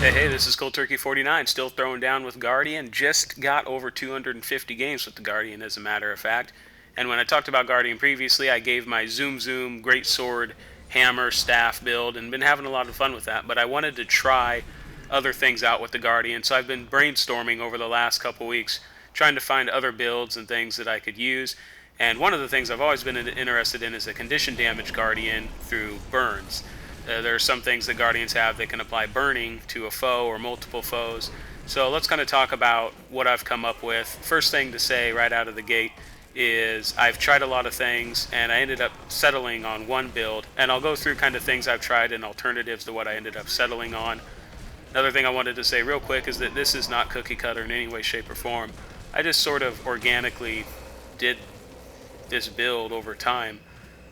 Hey, this is Cold Turkey 49, still throwing down with Guardian. Just got over 250 games with the Guardian, as a matter of fact. And when I talked about Guardian previously, I gave my Zoom Zoom Great Sword Hammer Staff build and been having a lot of fun with that. But I wanted to try other things out with the Guardian, so I've been brainstorming over the last couple weeks, trying to find other builds and things that I could use. And one of the things I've always been interested in is a condition damage Guardian through burns. There are some things that Guardians have that can apply burning to a foe or multiple foes. So let's kind of talk about what I've come up with. First thing to say right out of the gate is I've tried a lot of things and I ended up settling on one build. And I'll go through kind of things I've tried and alternatives to what I ended up settling on. Another thing I wanted to say real quick is that this is not cookie cutter in any way, shape, or form. I just sort of organically did this build over time.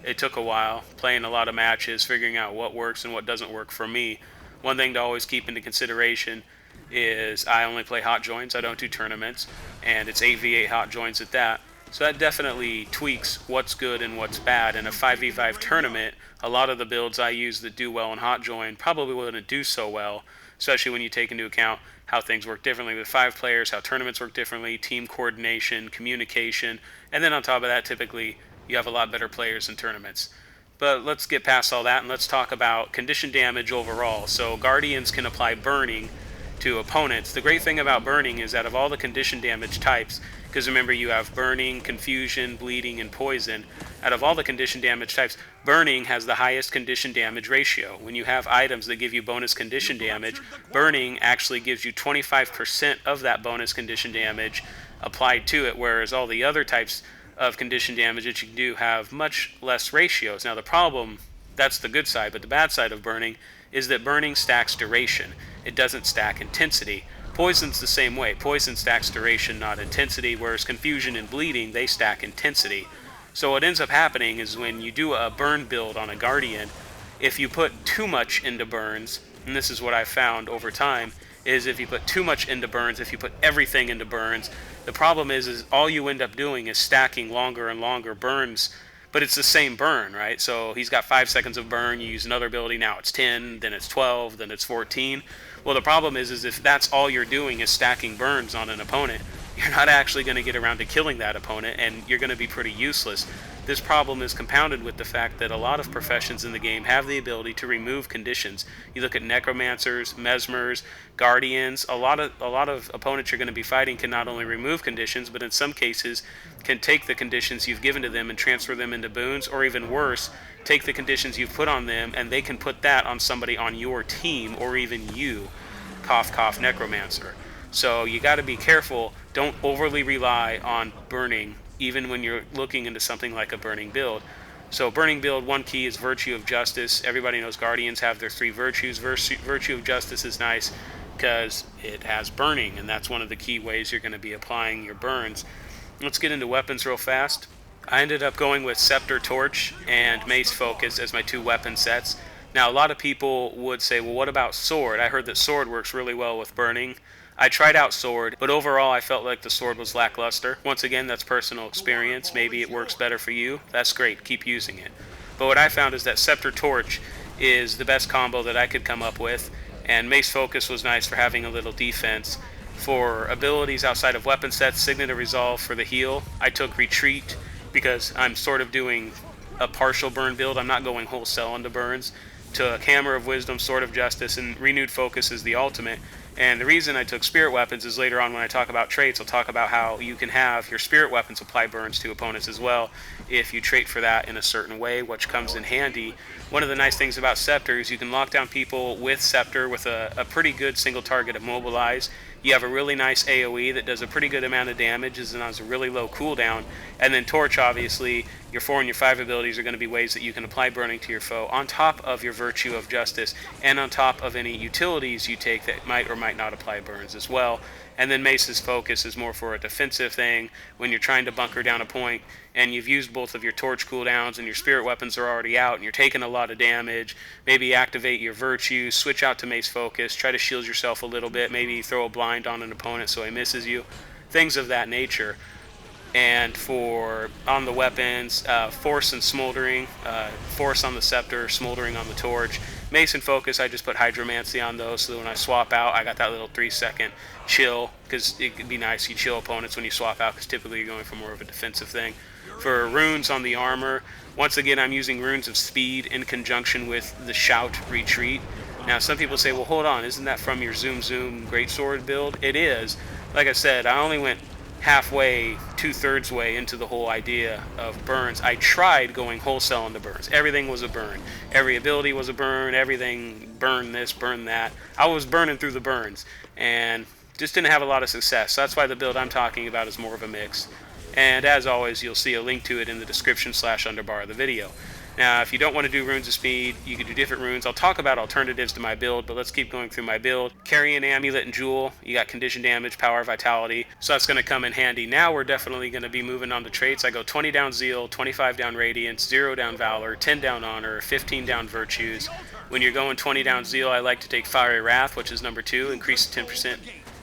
It took a while, playing a lot of matches, figuring out what works and what doesn't work for me. One thing to always keep into consideration is I only play hot joins, I don't do tournaments, and it's 8v8 hot joins at that. So that definitely tweaks what's good and what's bad. In a 5v5 tournament, a lot of the builds I use that do well in hot join probably wouldn't do so well, especially when you take into account how things work differently with 5 players, how tournaments work differently, team coordination, communication, and then on top of that, typically you have a lot better players in tournaments. But let's get past all that and let's talk about condition damage overall. So Guardians can apply burning to opponents. The great thing about burning is out of all the condition damage types, because remember you have burning, confusion, bleeding, and poison. Out of all the condition damage types, burning has the highest condition damage ratio. When you have items that give you bonus condition damage, burning actually gives you 25% of that bonus condition damage applied to it, whereas all the other types of condition damage that you can do have much less ratios. Now the problem, that's the good side, but the bad side of burning is that burning stacks duration. It doesn't stack intensity. Poison's the same way. Poison stacks duration, not intensity, whereas confusion and bleeding, they stack intensity. So what ends up happening is when you do a burn build on a Guardian, if you put too much into burns, and this is what I've found over time, is if you put too much into burns, if you put everything into burns, the problem is all you end up doing is stacking longer and longer burns, but it's the same burn, right? So he's got 5 seconds of burn, you use another ability, now it's 10, then it's 12, then it's 14. Well, the problem is if that's all you're doing is stacking burns on an opponent, you're not actually going to get around to killing that opponent, and you're going to be pretty useless. This problem is compounded with the fact that a lot of professions in the game have the ability to remove conditions. You look at necromancers, mesmers, guardians, a lot of opponents you're going to be fighting can not only remove conditions, but in some cases can take the conditions you've given to them and transfer them into boons, or even worse, take the conditions you've put on them and they can put that on somebody on your team or even you. Cough, cough, necromancer. So you got to be careful. Don't overly rely on burning, even when you're looking into something like a burning build. So burning build, one key is Virtue of Justice. Everybody knows Guardians have their 3 virtues. Virtue of Justice is nice because it has burning, and that's one of the key ways you're going to be applying your burns. Let's get into weapons real fast. I ended up going with Scepter Torch and Mace Focus as my 2 weapon sets. Now, a lot of people would say, well, what about Sword? I heard that Sword works really well with burning. I tried out Sword, but overall I felt like the Sword was lackluster. Once again, that's personal experience. Maybe it works better for you. That's great. Keep using it. But what I found is that Scepter Torch is the best combo that I could come up with, and Mace Focus was nice for having a little defense. For abilities outside of weapon sets, Signet of Resolve for the heal, I took Retreat because I'm sort of doing a partial burn build. I'm not going wholesale into burns. Took Hammer of Wisdom, Sword of Justice, and Renewed Focus is the ultimate. And the reason I took Spirit Weapons is later on when I talk about traits, I'll talk about how you can have your Spirit Weapons apply burns to opponents as well if you trait for that in a certain way, which comes in handy. One of the nice things about Scepter is you can lock down people with Scepter with a pretty good single target Immobilize. You have a really nice AoE that does a pretty good amount of damage and has a really low cooldown. And then Torch, obviously, your 4 and your 5 abilities are going to be ways that you can apply burning to your foe on top of your Virtue of Justice and on top of any utilities you take that might or might not apply burns as well. And then Mace's Focus is more for a defensive thing when you're trying to bunker down a point and you've used both of your Torch cooldowns and your Spirit Weapons are already out and you're taking a lot of damage. Maybe activate your Virtue, switch out to Mace Focus, try to shield yourself a little bit, maybe throw a blind on an opponent so he misses you. Things of that nature. And for on the weapons, Force and Smoldering, Force on the Scepter, Smoldering on the Torch. Mace and Focus, I just put Hydromancy on those so that when I swap out, I got that little 3-second chill, because it could be nice. You chill opponents when you swap out, because typically you're going for more of a defensive thing. For runes on the armor, once again, I'm using Runes of Speed in conjunction with the Shout Retreat. Now, some people say, well, hold on, isn't that from your Zoom Zoom Greatsword build? It is. Like I said, I only went halfway, 2/3 way into the whole idea of burns. I tried going wholesale on the burns. Everything was a burn. Every ability was a burn. Everything, burn this, burn that. I was burning through the burns, and just didn't have a lot of success. So that's why the build I'm talking about is more of a mix. And as always, you'll see a link to it in the description / underbar of the video. Now, if you don't want to do Runes of Speed, you can do different runes. I'll talk about alternatives to my build, but let's keep going through my build. Carrion, Amulet, and Jewel. You got Condition Damage, Power, Vitality, so that's going to come in handy. Now we're definitely going to be moving on to traits. I go 20 down Zeal, 25 down Radiance, 0 down Valor, 10 down Honor, 15 down Virtues. When you're going 20 down Zeal, I like to take Fiery Wrath, which is number 2, increase 10%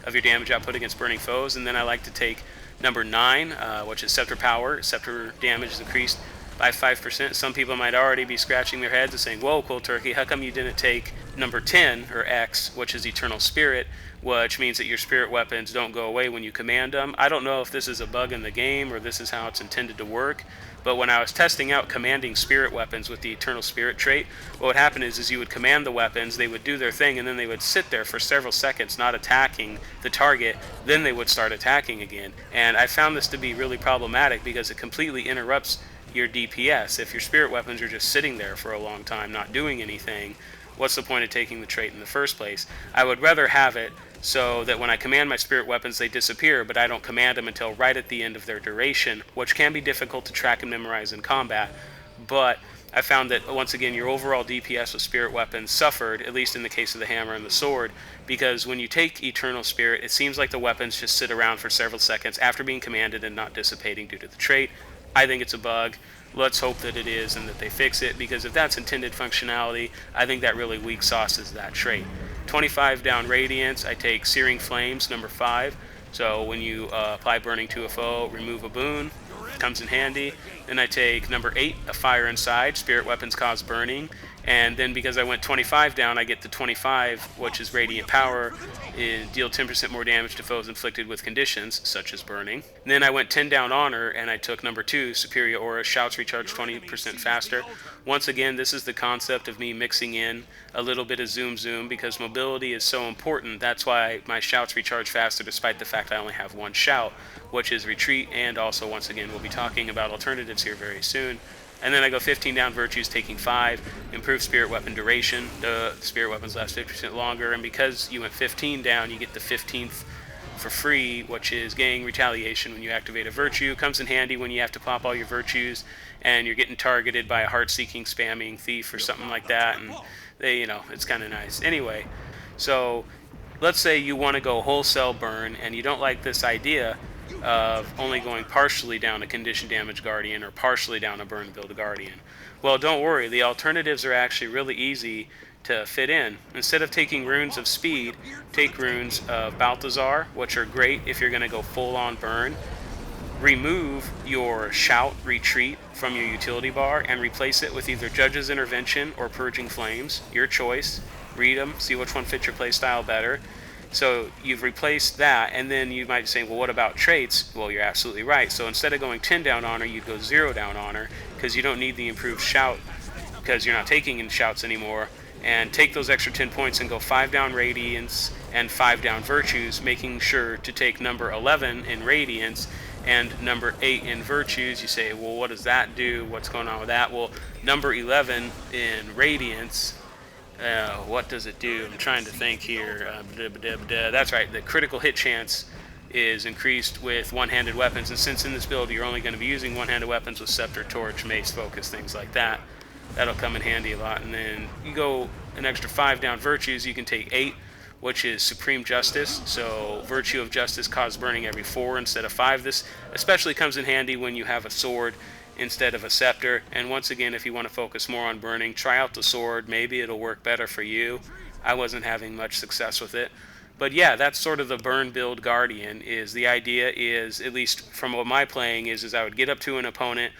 of your damage output against burning foes, and then I like to take number 9, which is Scepter Power. Scepter damage is increased by 5%. Some people might already be scratching their heads and saying, whoa, Cold Turkey, how come you didn't take number 10, or X, which is Eternal Spirit, which means that your spirit weapons don't go away when you command them? I don't know if this is a bug in the game or this is how it's intended to work, but when I was testing out commanding spirit weapons with the Eternal Spirit trait, what would happen is you would command the weapons, they would do their thing, and then they would sit there for several seconds not attacking the target, then they would start attacking again. And I found this to be really problematic because it completely interrupts your DPS. If your spirit weapons are just sitting there for a long time not doing anything, what's the point of taking the trait in the first place? I would rather have it so that when I command my spirit weapons they disappear, but I don't command them until right at the end of their duration, which can be difficult to track and memorize in combat. But I found that, once again, your overall DPS with spirit weapons suffered, at least in the case of the hammer and the sword, because when you take Eternal Spirit, it seems like the weapons just sit around for several seconds after being commanded and not dissipating due to the trait. I think it's a bug. Let's hope that it is and that they fix it, because if that's intended functionality, I think that really weak sauces that trait. 25 down Radiance, I take Searing Flames, number 5. So when you apply Burning to a foe, remove a boon. Comes in handy. Then I take number 8, a Fire Inside. Spirit weapons cause burning. And then because I went 25 down, I get the 25, which is Radiant Power. It deal 10% more damage to foes inflicted with conditions, such as burning. And then I went 10 down Honor, and I took number 2, Superior Aura. Shouts recharge 20% faster. Once again, this is the concept of me mixing in a little bit of Zoom Zoom, because mobility is so important. That's why my shouts recharge faster, despite the fact I only have one shout, which is Retreat, and also, once again, we'll be talking about alternatives here very soon. And then I go 15 down Virtues, taking 5, improve Spirit Weapon duration. The Spirit Weapons last 50% longer, and because you went 15 down, you get the 15th for free, which is Gang Retaliation when you activate a Virtue. Comes in handy when you have to pop all your Virtues, and you're getting targeted by a heart-seeking, spamming thief or something like that, and they, it's kind of nice. Anyway, so let's say you want to go wholesale burn, and you don't like this idea of only going partially down a condition damage Guardian or partially down a burn build Guardian. Well, don't worry, the alternatives are actually really easy to fit in. Instead of taking Runes of Speed, take Runes of Balthazar, which are great if you're going to go full on burn. Remove your Shout Retreat from your utility bar and replace it with either Judge's Intervention or Purging Flames, your choice. Read them, see which one fits your playstyle better. So you've replaced that, and then you might say, well, what about traits? Well, you're absolutely right. So instead of going 10 down Honor, you'd go 0 down Honor, because you don't need the improved Shout, because you're not taking in Shouts anymore. And take those extra 10 points and go 5 down Radiance and 5 down Virtues, making sure to take number 11 in Radiance and number 8 in Virtues. You say, well, what does that do? What's going on with that? Well, number 11 in Radiance, what does it do? I'm trying to think here. That's right, the critical hit chance is increased with one-handed weapons, and since in this build you're only going to be using one-handed weapons with Scepter, Torch, Mace, Focus, things like that, that'll come in handy a lot. And then you go an extra 5 down Virtues, you can take 8, which is Supreme Justice. So Virtue of Justice causes burning every 4 instead of 5. This especially comes in handy when you have a sword instead of a scepter. And once again, if you want to focus more on burning, try out the sword. Maybe it'll work better for you. I wasn't having much success with it. But yeah, that's sort of the burn build Guardian. Is the idea is, at least from what my playing is I would get up to an opponent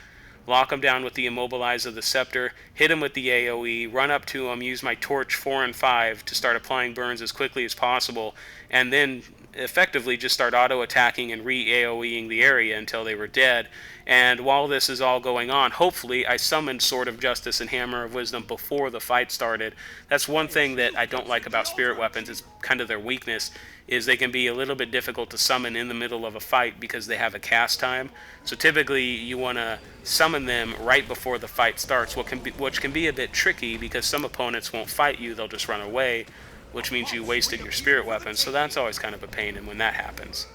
lock them down with the Immobilize of the Scepter, hit them with the AoE, run up to them, use my Torch 4 and 5 to start applying burns as quickly as possible, and then effectively just start auto-attacking and re-AoEing the area until they were dead. And while this is all going on, hopefully I summoned Sword of Justice and Hammer of Wisdom before the fight started. That's one thing that I don't like about spirit weapons. It's kind of their weakness, is they can be a little bit difficult to summon in the middle of a fight because they have a cast time. So typically you want to summon them right before the fight starts, which can be a bit tricky because some opponents won't fight you, they'll just run away, which means you wasted your spirit weapon. So that's always kind of a pain and when that happens.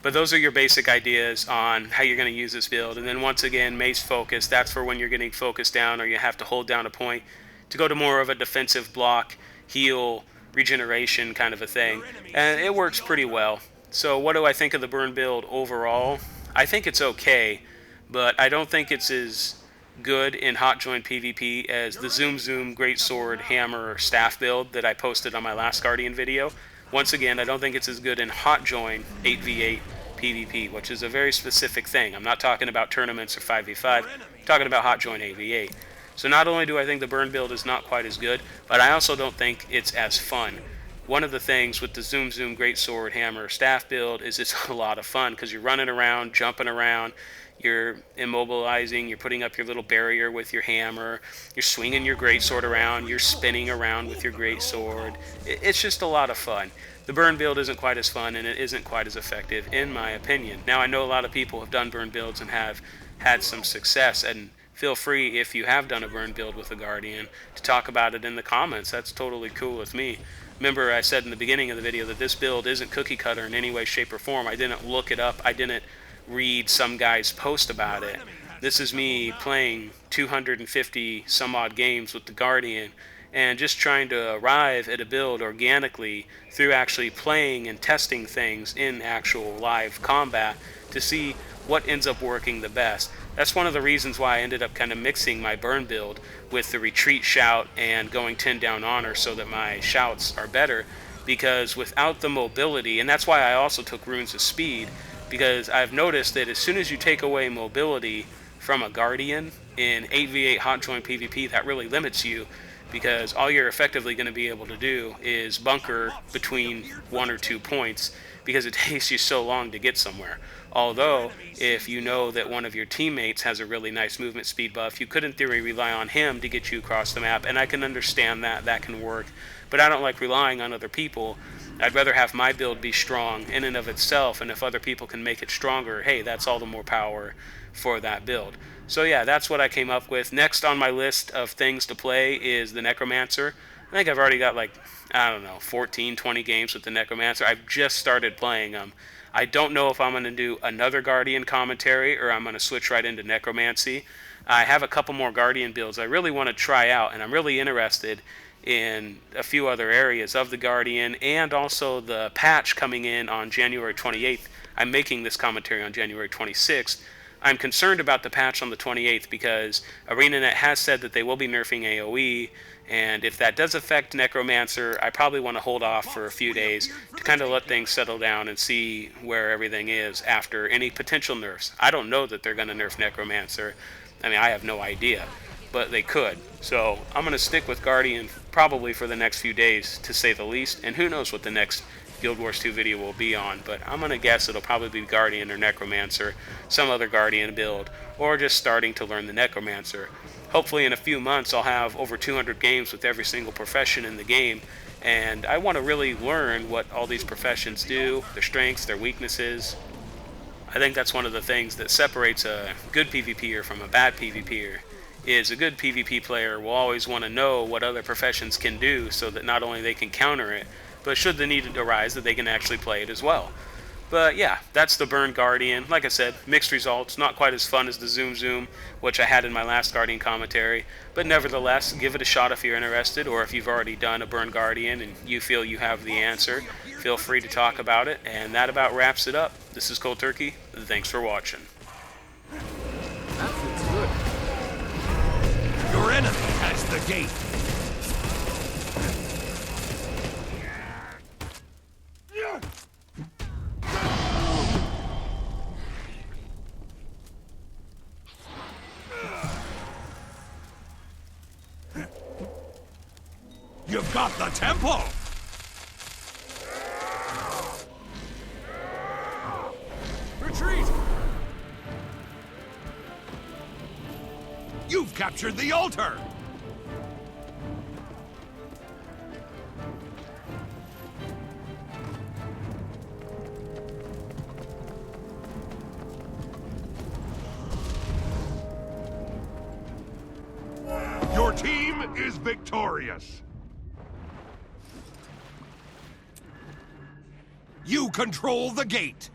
But those are your basic ideas on how you're going to use this build. And then once again, Mace Focus, that's for when you're getting focused down or you have to hold down a point to go to more of a defensive block, heal, regeneration kind of a thing. And it works pretty well. So what do I think of the burn build overall? I think it's okay, but I don't think it's as good in hot join PvP as the Zoom Zoom Greatsword Hammer Staff build that I posted on my last Guardian video. Once again, I don't think it's as good in hot join 8v8 PvP, which is a very specific thing. I'm not talking about tournaments or 5v5, I'm talking about hot join 8v8. So not only do I think the burn build is not quite as good, but I also don't think it's as fun. One of the things with the Zoom Zoom Greatsword Hammer Staff build is it's a lot of fun because you're running around, jumping around, you're immobilizing, you're putting up your little barrier with your hammer, you're swinging your greatsword around, you're spinning around with your greatsword. It's just a lot of fun. The burn build isn't quite as fun and it isn't quite as effective in my opinion. Now I know a lot of people have done burn builds and have had some success, and feel free if you have done a burn build with a Guardian to talk about it in the comments. That's totally cool with me. Remember I said in the beginning of the video that this build isn't cookie cutter in any way, shape, or form. I didn't look it up. I didn't read some guy's post about it. This is me playing 250 some odd games with the Guardian and just trying to arrive at a build organically through actually playing and testing things in actual live combat to see what ends up working the best. That's one of the reasons why I ended up kind of mixing my burn build with the retreat shout and going 10 down honor so that my shouts are better, because without the mobility, and that's why I also took runes of speed, because I've noticed that as soon as you take away mobility from a Guardian in 8v8 hot join PvP, that really limits you, because all you're effectively going to be able to do is bunker between 1 or 2 points because it takes you so long to get somewhere. Although, if you know that one of your teammates has a really nice movement speed buff, you could in theory rely on him to get you across the map, and I can understand that, that can work. But I don't like relying on other people. I'd rather have my build be strong in and of itself, and if other people can make it stronger, hey, that's all the more power for that build. So yeah, that's what I came up with. Next on my list of things to play is the Necromancer. I think I've already got like, I don't know, 14, 20 games with the Necromancer. I've just started playing them. I don't know if I'm going to do another Guardian commentary or I'm going to switch right into Necromancy. I have a couple more Guardian builds I really want to try out, and I'm really interested in a few other areas of the Guardian and also the patch coming in on January 28th. I'm making this commentary on January 26th. I'm concerned about the patch on the 28th because ArenaNet has said that they will be nerfing AoE, and if that does affect Necromancer, I probably want to hold off for a few days to kind of let things settle down and see where everything is after any potential nerfs. I don't know that they're going to nerf Necromancer. I mean, I have no idea, but they could. So I'm going to stick with Guardian probably for the next few days, to say the least, and who knows what the next Guild Wars 2 video will be on, but I'm going to guess it'll probably be Guardian or Necromancer, some other Guardian build, or just starting to learn the Necromancer. Hopefully in a few months I'll have over 200 games with every single profession in the game, and I want to really learn what all these professions do, their strengths, their weaknesses. I think that's one of the things that separates a good PvPer from a bad PvPer, is a good PvP player will always want to know what other professions can do so that not only they can counter it, but should the need arise that they can actually play it as well. But yeah, that's the Burn Guardian. Like I said, mixed results, not quite as fun as the Zoom Zoom, which I had in my last Guardian commentary, but nevertheless, give it a shot if you're interested, or if you've already done a Burn Guardian and you feel you have the answer, feel free to talk about it, and that about wraps it up. This is Cold Turkey, thanks for watching. That feels good. Your enemy has the gate. got the temple! Retreat! You've captured the altar! Your team is victorious. You control the gate.